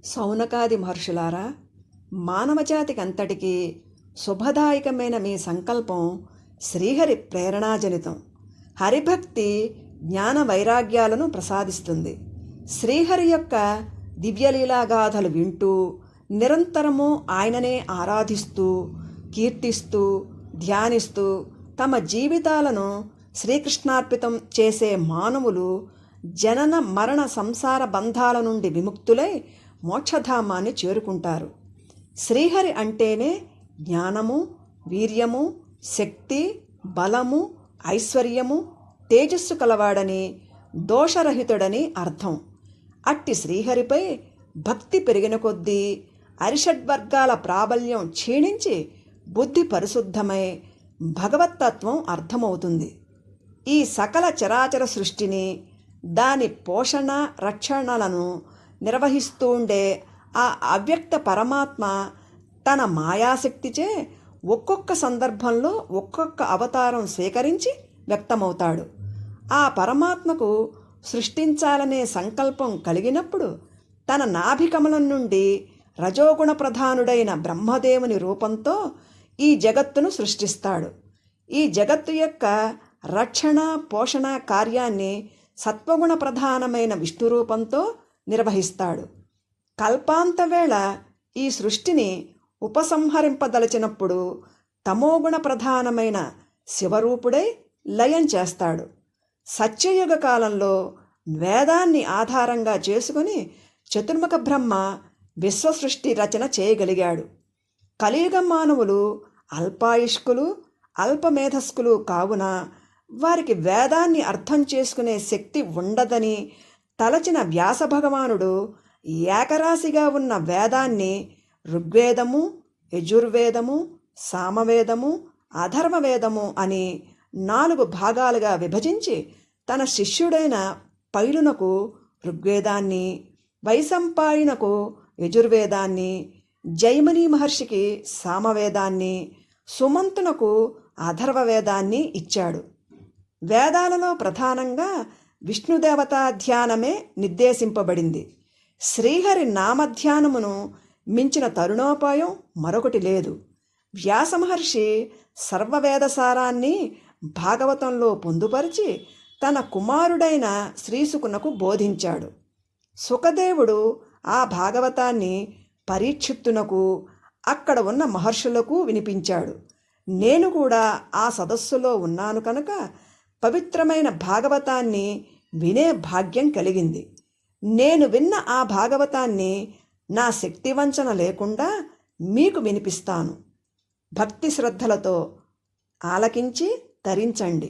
సౌనకాది మహర్షులారా, మానవజాతికి అంతటికీ శుభదాయకమైన మీ సంకల్పం శ్రీహరి ప్రేరణాజనితం. హరిభక్తి జ్ఞాన వైరాగ్యాలను ప్రసాదిస్తుంది. శ్రీహరి యొక్క దివ్యలీలాగాథలు వింటూ నిరంతరము ఆయననే ఆరాధిస్తూ, కీర్తిస్తూ, ధ్యానిస్తూ తమ జీవితాలను శ్రీకృష్ణార్పితం చేసే మానవులు జనన మరణ సంసార బంధాల నుండి విముక్తులై మోక్షధామాన్ని చేరుకుంటారు. శ్రీహరి అంటేనే జ్ఞానము, వీర్యము, శక్తి, బలము, ఐశ్వర్యము, తేజస్సు కలవాడని, దోషరహితుడని అర్థం. అట్టి శ్రీహరిపై భక్తి పెరిగిన కొద్దీ అరిషడ్వర్గాల ప్రాబల్యం క్షీణించి బుద్ధి పరిశుద్ధమై భగవత్తత్వం అర్థమవుతుంది. ఈ సకల చరాచర సృష్టిని, దాని పోషణ రక్షణలను నిర్వహిస్తూ ఉండే ఆ అవ్యక్త పరమాత్మ తన మాయాశక్తిచే ఒక్కొక్క సందర్భంలో ఒక్కొక్క అవతారం స్వీకరించి వ్యక్తమవుతాడు. ఆ పరమాత్మకు సృష్టించాలనే సంకల్పం కలిగినప్పుడు తన నాభికమలం నుండి రజోగుణ ప్రధానుడైన బ్రహ్మదేవుని రూపంతో ఈ జగత్తును సృష్టిస్తాడు. ఈ జగత్తు యొక్క రక్షణ పోషణ కార్యాన్ని సత్వగుణ ప్రధానమైన విష్ణు రూపంతో నిర్వహిస్తాడు. కల్పాంతవేళ ఈ సృష్టిని ఉపసంహరింపదలచినప్పుడు తమోగుణ ప్రధానమైన శివరూపుడై లయం చేస్తాడు. సత్యయుగ కాలంలో వేదాన్ని ఆధారంగా చేసుకుని చతుర్ముఖ బ్రహ్మ విశ్వసృష్టి రచన చేయగలిగాడు. కలియుగ మానవులు అల్పాయుష్కులు, అల్పమేధస్కులు కావున వారికి వేదాన్ని అర్థం చేసుకునే శక్తి ఉండదని తలచిన వ్యాస భగవానుడు ఏకరాశిగా ఉన్న వేదాన్ని ఋగ్వేదము, యజుర్వేదము, సామవేదము, అథర్వవేదము అని 4 భాగాలుగా విభజించి తన శిష్యుడైన పైలునకు ఋగ్వేదాన్ని, వైశంపాయనకు యజుర్వేదాన్ని, జైమిని మహర్షికి సామవేదాన్ని, సుమంతునకు అథర్వవేదాన్ని ఇచ్చాడు. వేదాలలో ప్రధానంగా విష్ణుదేవతా ధ్యానమే నిర్దేశింపబడింది. శ్రీహరి నామధ్యానమును మించిన తరుణోపాయం మరొకటి లేదు. వ్యాసమహర్షి సర్వవేదసారాన్ని భాగవతంలో పొందుపరిచి తన కుమారుడైన శ్రీశుకునకు బోధించాడు. సుఖదేవుడు ఆ భాగవతాన్ని పరీక్షిత్తునకు, అక్కడ ఉన్న మహర్షులకు వినిపించాడు. నేను కూడా ఆ సదస్సులో ఉన్నాను కనుక పవిత్రమైన భాగవతాన్ని వినే భాగ్యం కలిగింది. నేను విన్న ఆ భాగవతాన్ని నా శక్తివంచన లేకుండా మీకు వినిపిస్తాను. భక్తి శ్రద్ధలతో ఆలకించి తరించండి.